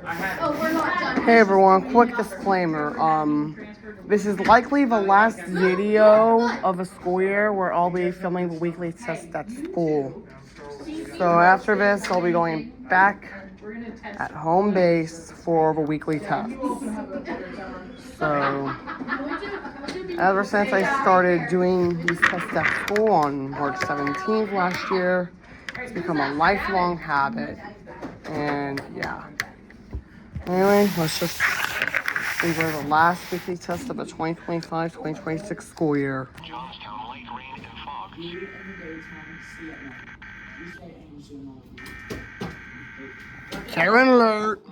Hey everyone, quick disclaimer. This is likely the last video of a school year where I'll be filming the weekly test at school. So after this, I'll be going back at home base for the weekly tests. So ever since I started doing these tests at school on March 17th last year, it's become a lifelong habit. And yeah. Anyway, let's just see where the last weekly test of the 2025-2026 school year. Siren alert!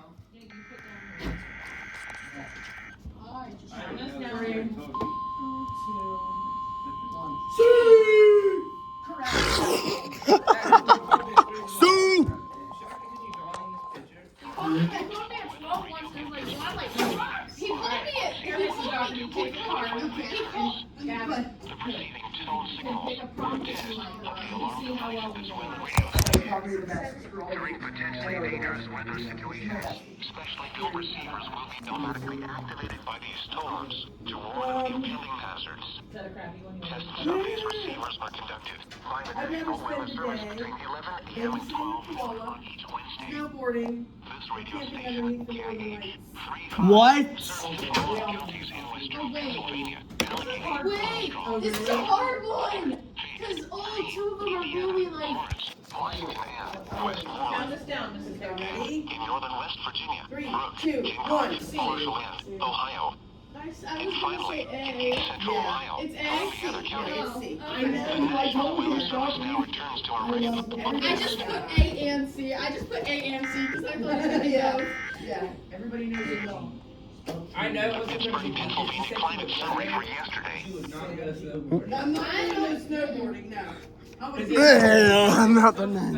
Three potentially dangerous weather situations. Special fuel receivers will be automatically activated by these storms to warn of impending hazards. Tests of these receivers are conducted by the National Weather Service between 11 a.m. and 12 on each Wednesday. This radio station, KIH35, What? serves counties in western Pennsylvania, Allegheny, Wait, this is a hard one! Because all two of them are really like... Washington, and Westmoreland. Count this down, Mrs. Hare. Ready? In northern West Virginia, 3, Brooke, 2, King 1, George, C. Marshall, and Ohio. I was And gonna finally, say in A. east central Ohio, It's A. all the other counties. C. Oh, I The know. National Weather Service now returns to our regular. I just put A and C. I just put A and C because I thought it was gonna be both. Yeah, everybody knows it all. I know. The Pittsburgh, Pennsylvania climate summary for yesterday. I'm not doing no snowboarding now. I'm not the man.